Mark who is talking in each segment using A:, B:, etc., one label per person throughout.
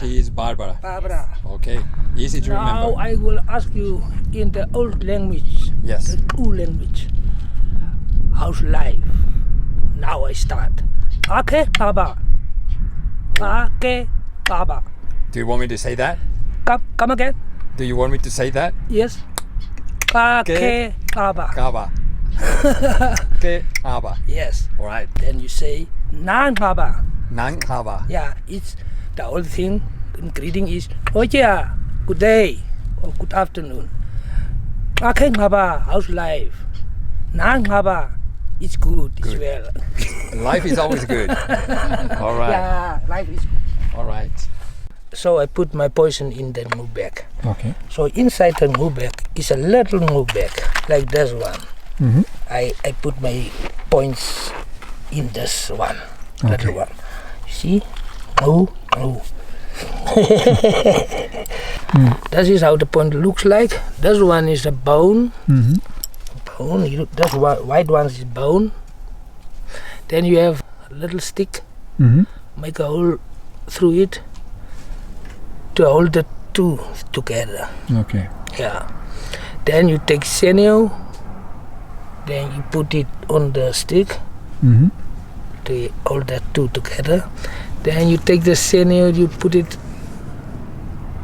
A: She is Barbara.
B: Barbara.
A: Okay, easy to
B: Now
A: remember.
B: I will ask you in the old language,
A: Yes.
B: the true language. How's life? Now I start. Okay, Baba. Okay, Baba.
A: Do you want me to say that?
B: Come again?
A: Do you want me to say that?
B: Yes. Okay, Baba.
A: Kaba. Ke Aba.
B: Yes.
A: All right.
B: Then you say Nan Baba.
A: Nang Kaba.
B: Yeah, it's the old thing. Greeting is oh yeah, good day or good afternoon. Okay, Baba, how's life? Nan Baba, it's good, it's well.
A: Life is always good. All right.
B: Yeah, life is good.
A: All right.
B: So I put my poison in the new bag.
A: Okay.
B: So inside the new bag is a little new bag, like this one.
A: Mm-hmm.
B: I put my points in this one, little one. See? No. This is how the point looks like. This one is a bone.
A: Mm-hmm.
B: Bone. This white one is bone. Then you have a little stick.
A: Mm-hmm.
B: Make a hole through it to hold the two together.
A: Okay.
B: Yeah. Then you take sinew. Then you put it on the stick
A: Mm-hmm.
B: to hold the two together. Then you take the sinew, you put it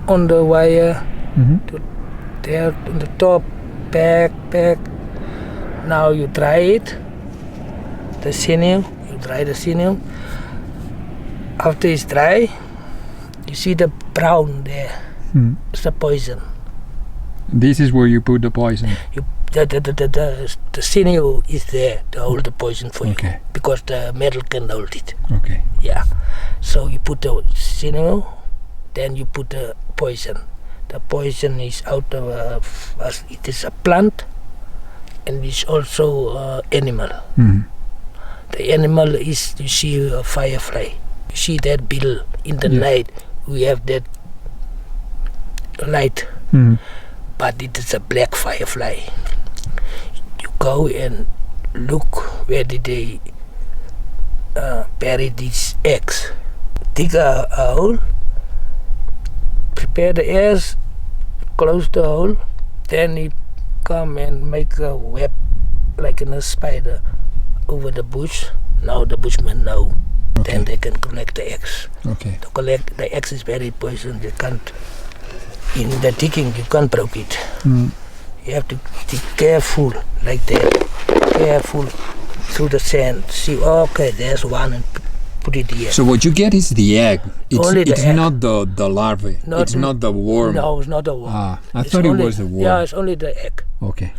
B: on the wire,
A: Mm-hmm.
B: there on the top, back. Now you dry it, the sinew, you dry the sinew. After it's dry, you see the brown there, it's the poison.
A: This is where you put the poison.
B: The sinew is there to hold the poison for
A: Okay.
B: you, because the metal can hold it.
A: Okay.
B: Yeah. So you put the sinew, then you put the poison. The poison is out of it is a plant, and it's also animal.
A: Mm-hmm.
B: The animal is, you see, a firefly. You see that bill in the
A: Yes.
B: night. We have that light,
A: Mm-hmm.
B: but it is a black firefly. You go and look where did they bury these eggs. Dig a hole, prepare the eggs, close the hole, then you come and make a web like in a spider over the bush. Now the bushmen know.
A: Okay.
B: Then they can collect the eggs.
A: Okay.
B: To collect the eggs is very poison. You can't, in the digging, you can't break it.
A: Mm.
B: You have to be careful like that. Careful through the sand. See, okay, there's one, and put it here.
A: So what you get is the egg.
B: Only the
A: it's
B: egg.
A: not the larvae. It's not the worm.
B: No, it's not a worm.
A: Ah, I
B: It's
A: thought
B: only,
A: it was the worm.
B: Yeah, it's only the egg.
A: Okay.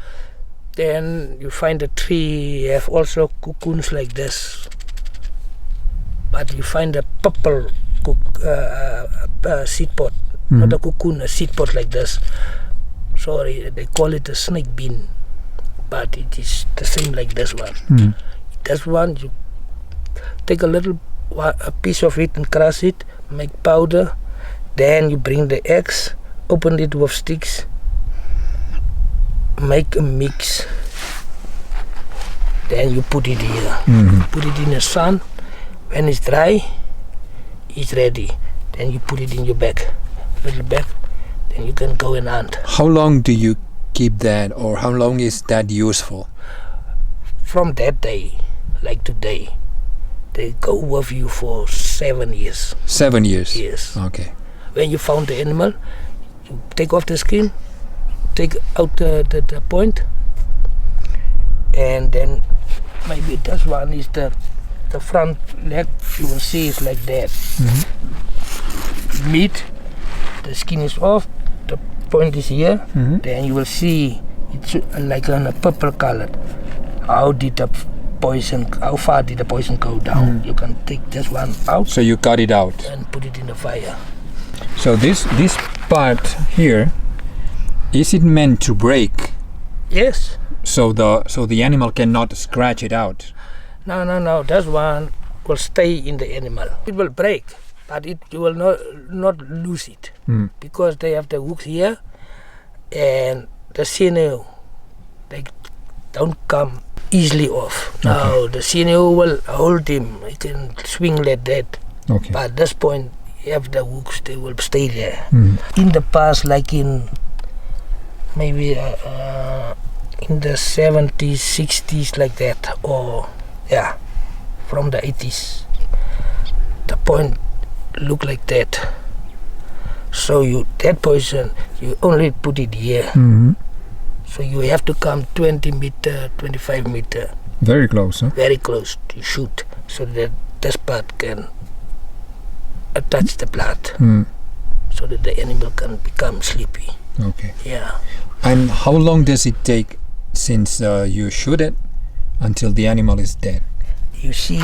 B: Then you find a tree, you have also cocoons like this. But you find a purple seed pod, not a cocoon, a seed pod like this. Sorry, they call it a snake bean, but it is the same like this one.
A: Mm.
B: This one, you take a little a piece of it and crush it, make powder. Then you bring the eggs, open it with sticks, make a mix. Then you put it here.
A: Mm-hmm.
B: Put it in the sun. When it's dry, it's ready. Then you put it in your bag, little bag. Then you can go and hunt.
A: How long do you keep that, or how long is that useful?
B: From that day, like today, they go with you for 7 years.
A: 7 years.
B: Yes.
A: Okay.
B: When you found the animal, you take off the skin, take out the point, and then maybe this one is the front leg. You will see it's like that.
A: Mm-hmm.
B: Meat, the skin is off, the point is here.
A: Mm-hmm.
B: Then you will see it's like a purple color. How far did the poison go down? You can take this one out
A: So you cut it out.
B: and put it in the fire.
A: So this part here, is it meant to break?
B: Yes.
A: So the animal cannot scratch it out.
B: No. This one will stay in the animal. It will break, but you will not lose it, because they have the hooks here, and the sinew, they don't come easily off.
A: Okay.
B: Now the sinew will hold him. He can swing like that.
A: Okay.
B: But at this point, have the hooks, they will stay there. In the past, like in maybe in the 70s, 60s, like that, or from the 80s, the point look like that. So that poison, you only put it here. So you have to come 20 meter, 25 meter.
A: Very close, huh?
B: Very close to shoot, so that this part can touch the blood, so that the animal can become sleepy.
A: Okay.
B: Yeah.
A: And how long does it take since you shoot it until the animal is dead?
B: You see,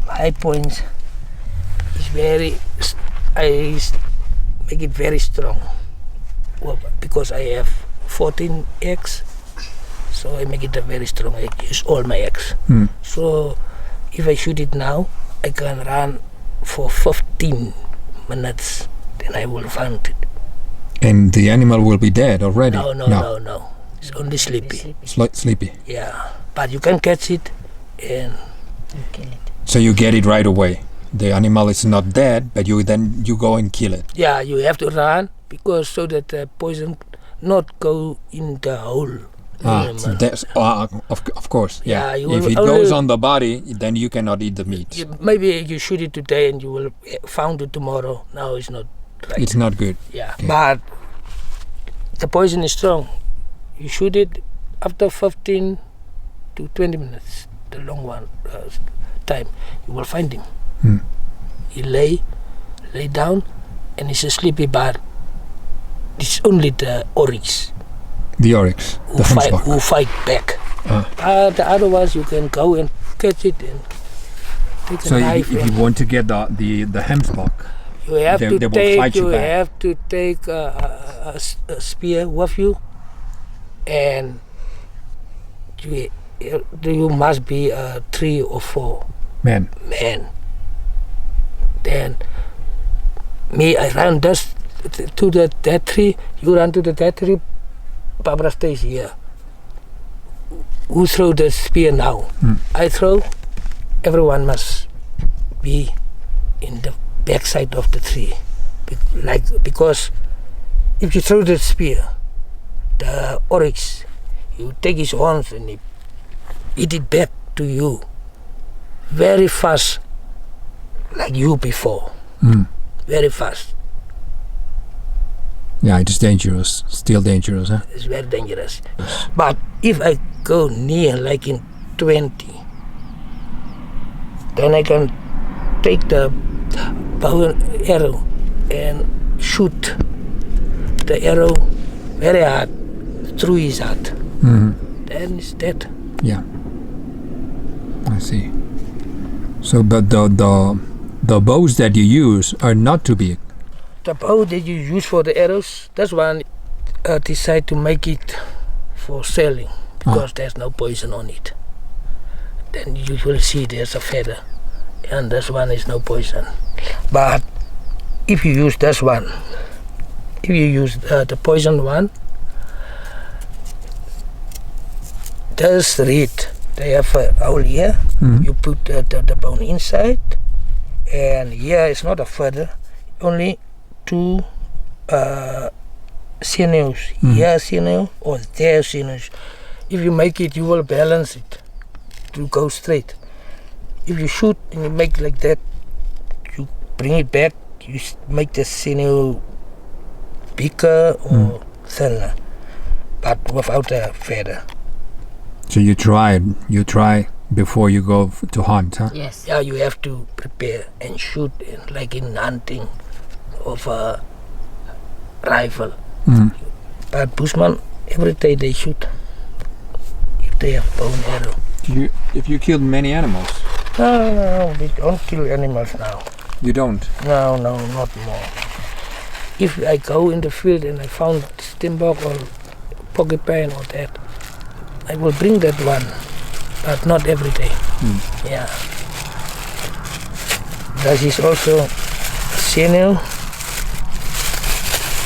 B: high points is very. I make it very strong. Well, because I have 14 eggs, so I make it a very strong. I use all my eggs. So if I shoot it now, I can run for 15 minutes, then I will find it.
A: And the animal will be dead already?
B: No. It's only sleepy.
A: Sleepy.
B: Yeah, but you can catch it and kill it.
A: So you get it right away. The animal is not dead, but you go and kill it.
B: Yeah, you have to run because so that the poison not go in the hole.
A: Of course. Yeah.
B: Yeah,
A: if it goes on the body, then you cannot eat the meat.
B: Maybe you shoot it today and you will found it tomorrow. Now it's not right.
A: It's not good.
B: Yeah,
A: okay.
B: But the poison is strong. You shoot it after 15 to 20 minutes, the long one time, you will find him. He lay down and he's a sleepy bird. It's only the oryx.
A: The oryx,
B: who fight back. The other ones you can go and catch it and take a knife.
A: So if you want to get the hemsbok,
B: you have
A: they will fight you back.
B: have to take a spear with you, and you must be 3 or 4
A: men.
B: Then I run just to that tree. You run to that tree. Barbara stays here. Who throw the spear now? I throw. Everyone must be in the backside of the tree, because if you throw the spear, the oryx, you take his horns and he eat it back to you very fast, like you before. Very fast.
A: Yeah, it is dangerous. Still dangerous, huh?
B: It's very dangerous. But if I go near, like in 20, then I can take the bow and arrow and shoot the arrow very hard through his heart. Then it's dead.
A: Yeah, I see. So, but the bows that you use are not too big.
B: The bow that you use for the arrows, that's one decide to make it for selling because there's no poison on it. Then you will see there's a feather, and this one is no poison. But if you use this one, if you use the poison one, there's reed. They have a hole here. You put the bone inside, and here it's not a feather, only 2 sinews. Here sinew or there sinews. If you make it, you will balance it to go straight. If you shoot and you make like that, you bring it back, you make the sinew bigger or thinner, but without a feather.
A: So you try before you go to hunt, huh?
B: Yes. Yeah, you have to prepare and shoot, like in hunting of a rifle. But Bushman, every day they shoot if they have bow and arrow.
A: If you killed many animals?
B: No, we don't kill animals now.
A: You don't?
B: No, not more. If I go in the field and I found stimbok or porcupine or that, I will bring that one, but not every day. Yeah. That is also sinew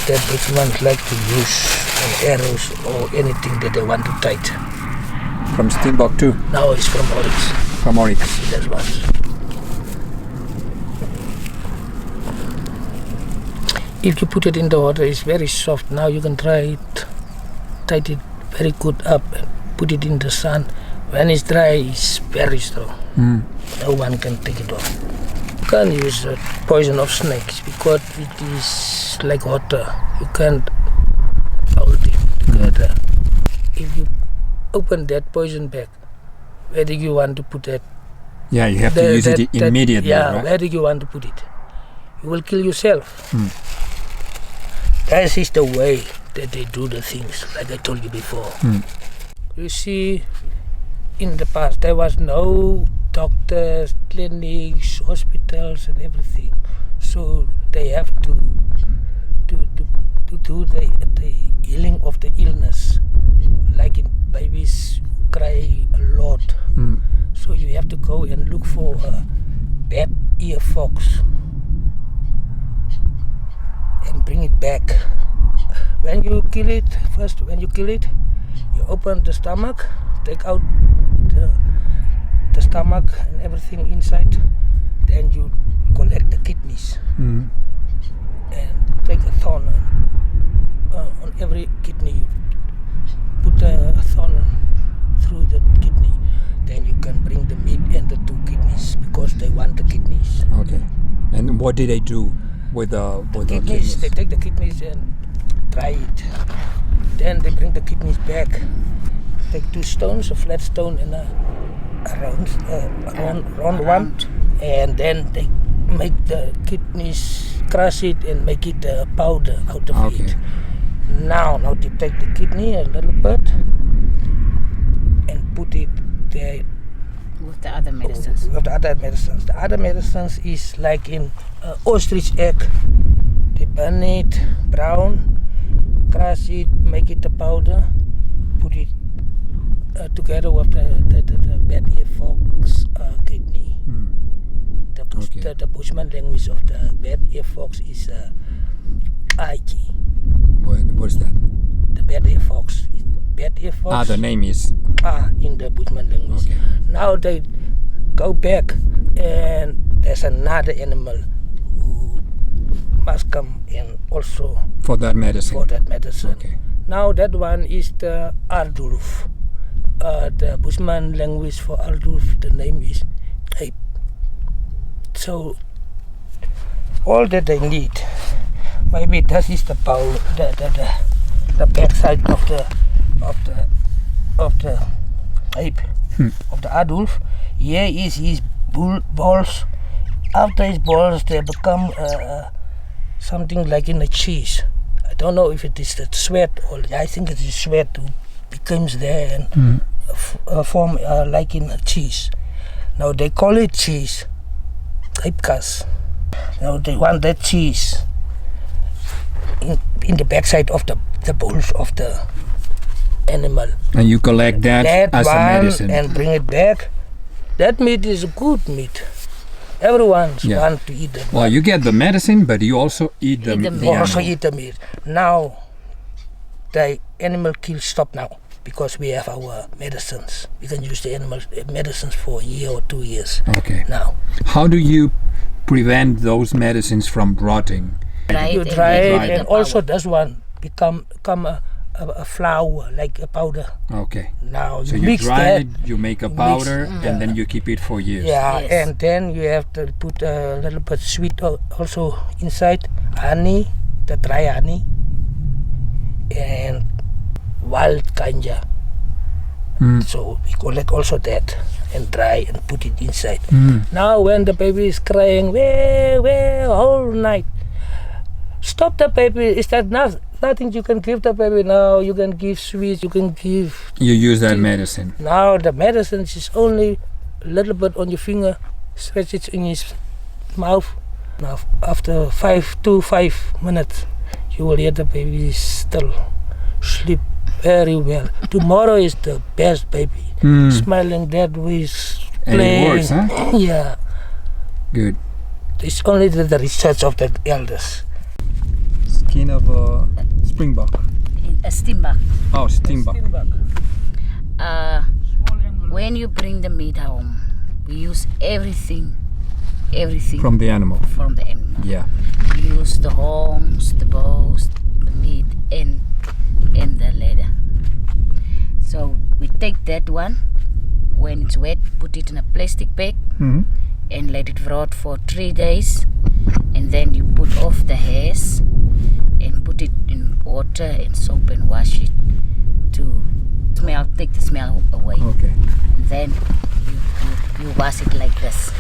B: that Bushman like to use on arrows or anything that they want to tight.
A: From stimbok too?
B: No, it's from oryx.
A: From oryx.
B: That's one. If you put it in the water, it's very soft. Now you can try it, tight it very good up and put it in the sun. When it's dry, it's very strong. No one can take it off. You can't use the poison of snakes because it is like water. You can't hold it together. If you open that poison bag, where do you want to put that?
A: Yeah, you have to use it immediately,
B: yeah,
A: right?
B: where do you want to put it? You will kill yourself. That is the way that they do the things, like I told you before. You see, in the past there was no doctors, clinics, hospitals and everything. So they have to do the healing of the illness. Like in babies cry a lot. So you have to go and look for a bat ear fox and bring it back. When you kill it, you open the stomach, take out the stomach and everything inside, then you collect the kidneys and take a thorn on every kidney. You put a thorn through the kidney, then you can bring the meat and the 2 kidneys because they want the kidneys.
A: Okay. And what did they do with the kidneys?
B: They take the kidneys and dry it. Then they bring the kidneys back. Take 2 stones, a flat stone and a round one, and then they make the kidneys, crush it and make it a powder out of it. Now they take the kidney a little bit and put it there
C: with the other medicines.
B: The other medicines is like in ostrich egg. They burn it brown, crush it, make it a powder, put it together with the bat ear fox kidney. The Bushman language of the bat ear fox is Aiki.
A: What is that?
B: The bat ear fox. Bat ear fox.
A: The name is
B: in the Bushman language.
A: Okay.
B: Now they go back and there's another animal who must come in also
A: for that medicine. Okay.
B: Now that one is the Ardulf. The Bushman language for Ardulf, the name is ape. So all that they need, maybe that is the power, the backside of the ape, of the Ardulf. Here is his balls. After his balls, they become something like in a cheese. I don't know if it is the sweat or I think it is sweat who becomes there and form like in a cheese. Now they call it cheese, apekas. Now they want that cheese in the backside of the balls of the animal.
A: And you collect that as a medicine
B: and bring it back. That meat is good meat. Everyone wants to eat that.
A: Well, you get the medicine, but you also eat the meat.
B: Eat the meat. Now, the animal kill stop now because we have our medicines. We can use the animal medicines for a year or 2 years.
A: Okay.
B: Now,
A: how do you prevent those medicines from rotting?
B: You dry it, and also this one become a flour, like a powder.
A: Okay.
B: Now
A: so
B: you
A: you
B: mix
A: dry
B: that,
A: it, you make a powder, and then you keep it for years.
B: Yeah, and then you have to put a little bit sweet also inside, honey, the dry honey, and wild ganja. So we collect also that and dry and put it inside. Now when the baby is crying, well, whole night, stop the baby. Is that nothing you can give the baby now? You can give sweets, you can give...
A: You use that medicine.
B: Now the medicine is only a little bit on your finger, stretch it in his mouth. Now after 5 to 5 minutes, you will hear the baby still sleep very well. Tomorrow is the best baby. Smiling that way,
A: and it works, huh?
B: Yeah.
A: Good.
B: It's only the research of the elders.
A: Skin of a springbok.
C: A steambuck.
A: Oh, steambuck.
C: When you bring the meat home, we use everything everything
A: From the animal.
C: from the animal.
A: Yeah.
C: We use the horns, the bows, the meat, and the leather. So we take that one, when it's wet, put it in a plastic bag
A: Mm-hmm.
C: and let it rot for 3 days, and then you put off the hairs and put it in water and soap and wash it to take the smell away.
A: Okay.
C: And then you wash it like this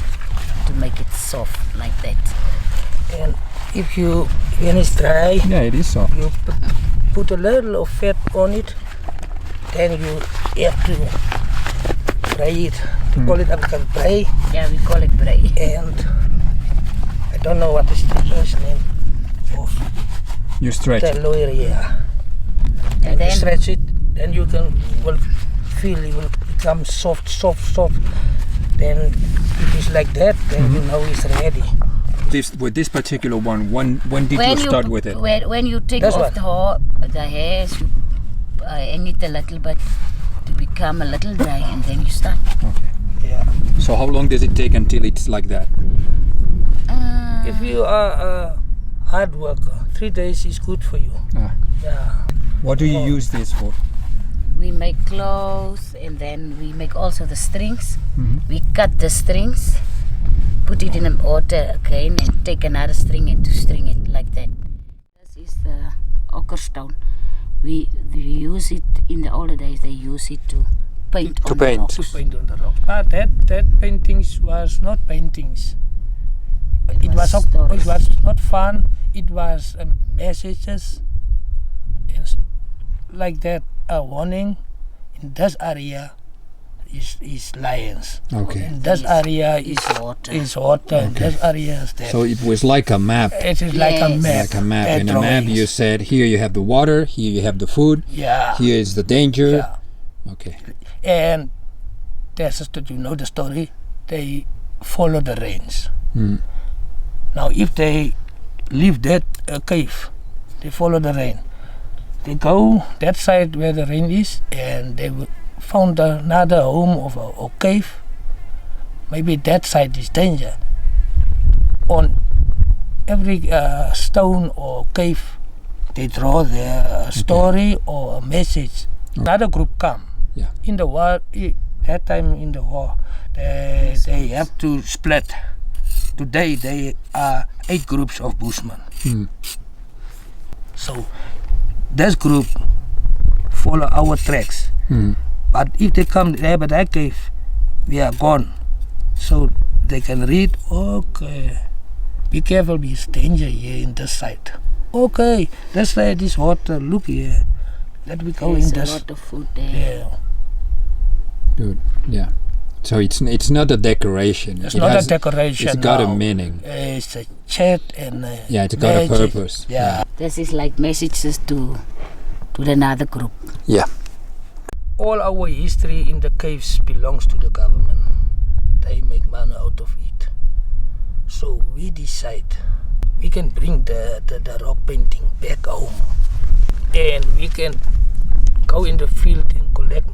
C: to make it soft like that.
B: And if you, when it's dry,
A: Yeah, it is soft.
B: you put a little of fat on it, then you have to fry it. We call it African fry,
C: Yeah, we call it bray.
B: and I don't know what is the first name of
A: You stretch
B: the
A: it.
B: lawyer, yeah.
C: And
B: You
C: then
B: stretch it, then you will feel it will become soft. Then it is like that, then you know it's ready.
A: With this particular one, when did you start with it?
C: When you take
B: That's
C: off
B: what?
C: the hairs, you hang it a little bit to become a little dry, and then you start.
A: Okay.
B: Yeah.
A: So how long does it take until it's like that?
B: If you are a hard worker, 3 days is good for you.
A: Ah.
B: Yeah.
A: What do you use this for?
C: We make clothes, and then we make also the strings.
A: Mhm.
C: We cut the strings, put it in a water again, and take another string and to string it like that. This is the ochre stone. We use it in the older days. They use it to paint
A: To
C: on
A: paint.
C: the
B: To
C: rocks.
B: paint on the rock. But that paintings was not paintings. It was
C: stories.
B: not fun. It was messages and like that. A warning in this area is lions.
A: Okay.
B: In this area is
C: water.
B: water. In this area is that.
A: So it was like a map.
B: It is like a
C: Yes.
B: map.
A: Like a map.
B: There are
A: In a map, you
B: drawings.
A: said here you have the water, here you have the food,
B: Yeah.
A: here is the danger.
B: Yeah.
A: Okay.
B: And there's just, you know the story. They follow the rains.
A: Mm.
B: Now, if they leave that cave, they follow the rain. They go that side where the rain is, and they will found another home of a cave. Maybe that side is danger. On every stone or cave, they draw their story or a message. Another group come.
A: Yeah.
B: In the war, that time in the war, they have to split. Today they are 8 groups of Bushman.
A: Mm.
B: So this group follow our tracks.
A: Mm.
B: But if they come there by that cave, we are gone. So they can read, okay, be careful, there's danger here in this side. Okay, this side is water, look here. Let me go
C: There's
B: in
C: a
B: this.
C: lot of food there.
B: Yeah.
A: Good. Yeah. So it's not a decoration.
B: It's
A: It
B: not
A: has-
B: a decoration.
A: It's got a
B: now.
A: meaning.
B: It's a chat and
A: Yeah, it's got a
B: magic.
A: purpose.
B: Yeah.
C: This is like messages to another group.
A: Yeah.
B: All our history in the caves belongs to the government. They make money out of it. So we decide we can bring the rock painting back home, and we can go in the field and collect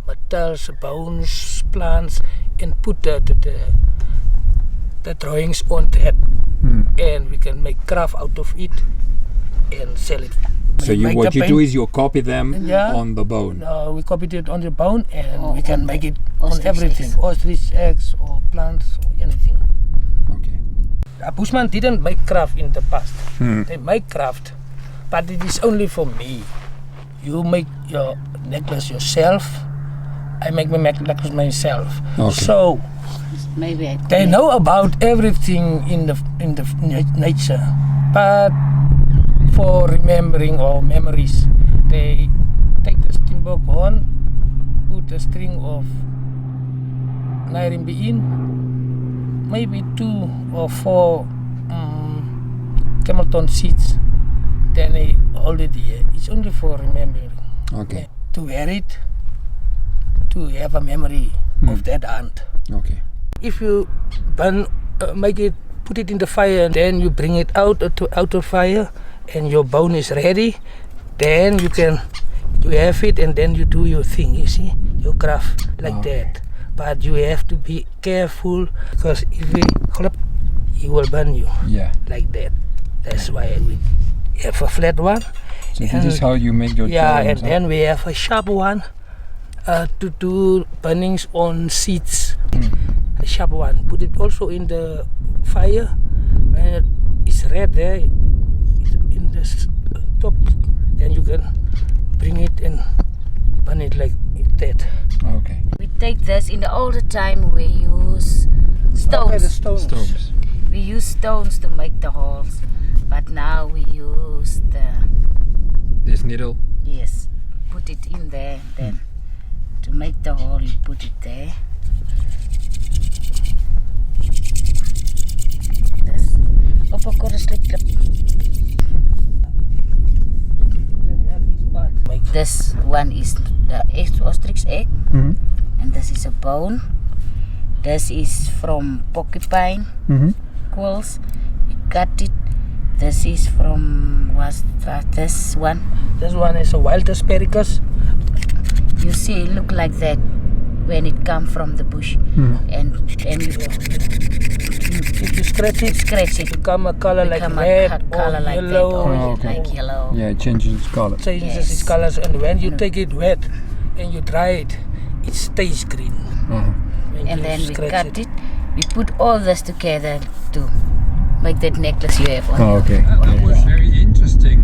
B: metals, bones, plants, and put the drawings on that, and we can make craft out of it and sell it.
A: So
B: We make
A: what
B: the
A: you do
B: paint-
A: is you copy them
B: Yeah.
A: on the bone.
B: we copied it on the bone, and
C: Or
B: we can
C: on
B: make
C: the
B: it on
C: ostrich
B: everything.
C: eggs.
B: Ostrich eggs or plants or anything.
A: Okay.
B: Bushman didn't make craft in the past.
A: Hmm.
B: They make craft, but it is only for me. You make your necklace yourself. I make my necklace myself.
A: Okay.
B: So
C: Maybe I
B: they
C: could-
B: know about everything in the nature, but for remembering or memories, they take the steamboat on, put a string of Nairimbi in, maybe 2 or 4 Camelton seeds. Then they hold it here. It's only for remembering.
A: Okay.
B: To wear it, to have a memory of that hunt.
A: Okay.
B: If you burn, make it, put it in the fire, and then you bring it out of fire, and your bone is ready, then you have it, and then you do your thing. You see, your craft like
A: Okay.
B: that. but you have to be careful because if we clap, he will burn you
A: Yeah.
B: like that. That's why we have a flat one.
A: So this is how you make your
B: Yeah,
A: challenge,
B: and then we have a sharp one to do burnings on seeds. A sharp one. Put it also in the fire. When it's red there in the top, then you can bring it and burn it like that.
A: Okay.
C: We take this. In the older time, we use stones.
B: Okay, the stones.
C: We use stones to make the holes, but now we use
A: This needle.
C: yes, put it in there. Then to make the hole, you put it there. This. Slip. This one is the ostrich egg, and this is a bone. This is from porcupine quills. You cut it. This is from this one.
B: This one is a wild asparagus.
C: You see, it look like that when it come from the bush, and you
B: If you scratch it, become a color like red or yellow.
C: like yellow.
A: Yeah, it changes its color.
B: Changes
C: Yes.
B: its colors, and when you take it wet and you dry it, it stays green. When
C: And
B: you
C: then we
B: scratch
C: cut it. We put all this together to make that necklace you have on.
A: Oh, okay.
C: your
A: That was very interesting.